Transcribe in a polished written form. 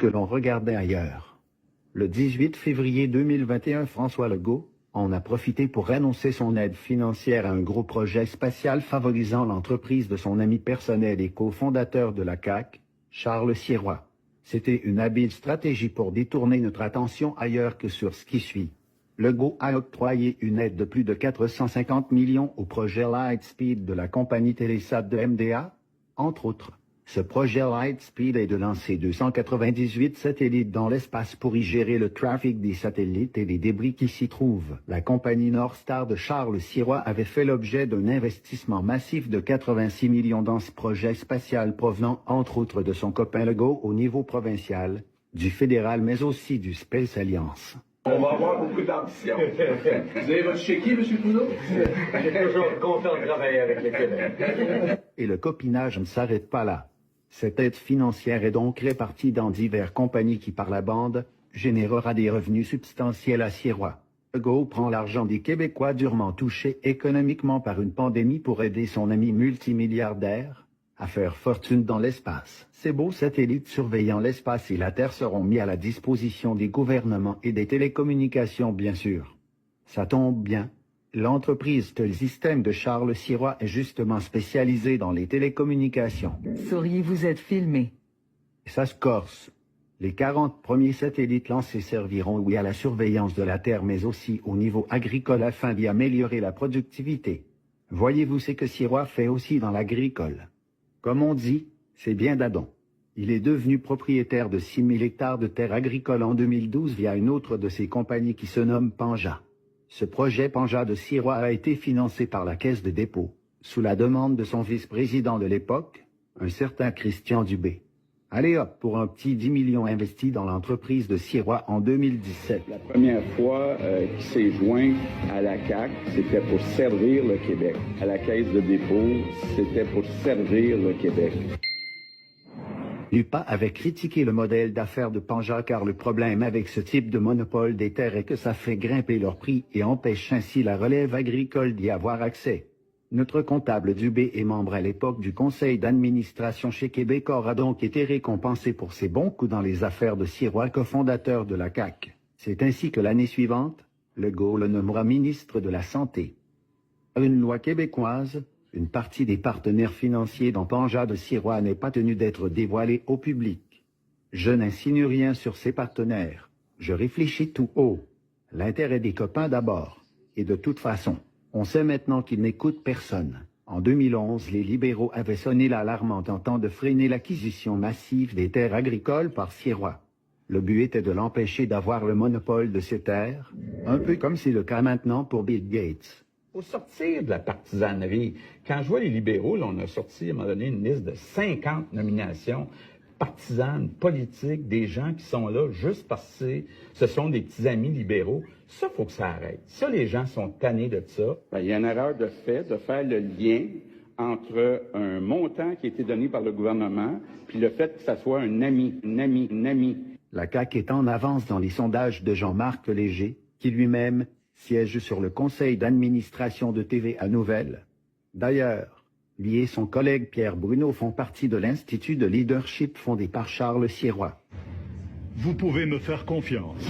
que l'on regardait ailleurs. Le 18 février 2021, François Legault en a profité pour annoncer son aide financière à un gros projet spatial favorisant l'entreprise de son ami personnel et cofondateur de la CAQ, Charles Sirois. C'était une habile stratégie pour détourner notre attention ailleurs que sur ce qui suit. Legault a octroyé une aide de plus de 450 millions au projet Lightspeed de la compagnie Télésat de MDA, entre autres. Ce projet Lightspeed est de lancer 298 satellites dans l'espace pour y gérer le trafic des satellites et les débris qui s'y trouvent. La compagnie Northstar de Charles Sirois avait fait l'objet d'un investissement massif de 86 millions dans ce projet spatial provenant entre autres de son copain Legault au niveau provincial, du fédéral mais aussi du Space Alliance. On va avoir beaucoup d'ambition. Vous avez votre chéquier, M. Trudeau? Je suis toujours content de travailler avec le Québec. Et le copinage ne s'arrête pas là. Cette aide financière est donc répartie dans diverses compagnies qui, par la bande, générera des revenus substantiels à Sirois. Legault prend l'argent des Québécois durement touchés économiquement par une pandémie pour aider son ami multimilliardaire à faire fortune dans l'espace. Ces beaux satellites surveillant l'espace et la Terre seront mis à la disposition des gouvernements et des télécommunications, bien sûr. Ça tombe bien. L'entreprise Telsystem de Charles Sirois est justement spécialisée dans les télécommunications. Sauriez-vous être filmé? Ça se corse. Les 40 premiers satellites lancés serviront, oui, à la surveillance de la Terre, mais aussi au niveau agricole afin d'y améliorer la productivité. Voyez-vous ce que Sirois fait aussi dans l'agricole. Comme on dit, c'est bien d'Adam. Il est devenu propriétaire de 6 000 hectares de terres agricoles en 2012 via une autre de ses compagnies qui se nomme Panja. Ce projet Panja de Sirois a été financé par la Caisse de dépôt, sous la demande de son vice-président de l'époque, un certain Christian Dubé. Allez hop, pour un petit 10 millions investis dans l'entreprise de Sirois en 2017. La première fois qu'il s'est joint à la CAQ, c'était pour servir le Québec. À la Caisse de dépôt, c'était pour servir le Québec. L'UPA avait critiqué le modèle d'affaires de Panja car le problème avec ce type de monopole des terres est que ça fait grimper leur prix et empêche ainsi la relève agricole d'y avoir accès. Notre comptable Dubé et membre à l'époque du conseil d'administration chez Québecor a donc été récompensé pour ses bons coups dans les affaires de Sirois, cofondateur de la CAQ. C'est ainsi que l'année suivante, Legault le nommera ministre de la Santé. Par une loi québécoise, une partie des partenaires financiers dans Panja de Sirois n'est pas tenue d'être dévoilée au public. Je n'insinue rien sur ces partenaires. Je réfléchis tout haut. L'intérêt des copains d'abord. Et de toute façon, on sait maintenant qu'ils n'écoutent personne. En 2011, les libéraux avaient sonné l'alarme en tentant de freiner l'acquisition massive des terres agricoles par Sirois. Le but était de l'empêcher d'avoir le monopole de ces terres, un peu comme c'est le cas maintenant pour Bill Gates. Faut sortir de la partisanerie. Quand je vois les libéraux, là, on a sorti à un moment donné une liste de 50 nominations partisanes, politiques, des gens qui sont là juste parce que ce sont des petits amis libéraux. Ça, il faut que ça arrête. Ça, les gens sont tannés de ça. Il y a une erreur de fait de faire le lien entre un montant qui a été donné par le gouvernement puis le fait que ça soit un ami. La CAQ est en avance dans les sondages de Jean-Marc Léger, qui lui-même siège sur le conseil d'administration de TVA Nouvelles. D'ailleurs, lui et son collègue Pierre Bruno font partie de l'Institut de leadership fondé par Charles Sirois. Vous pouvez me faire confiance.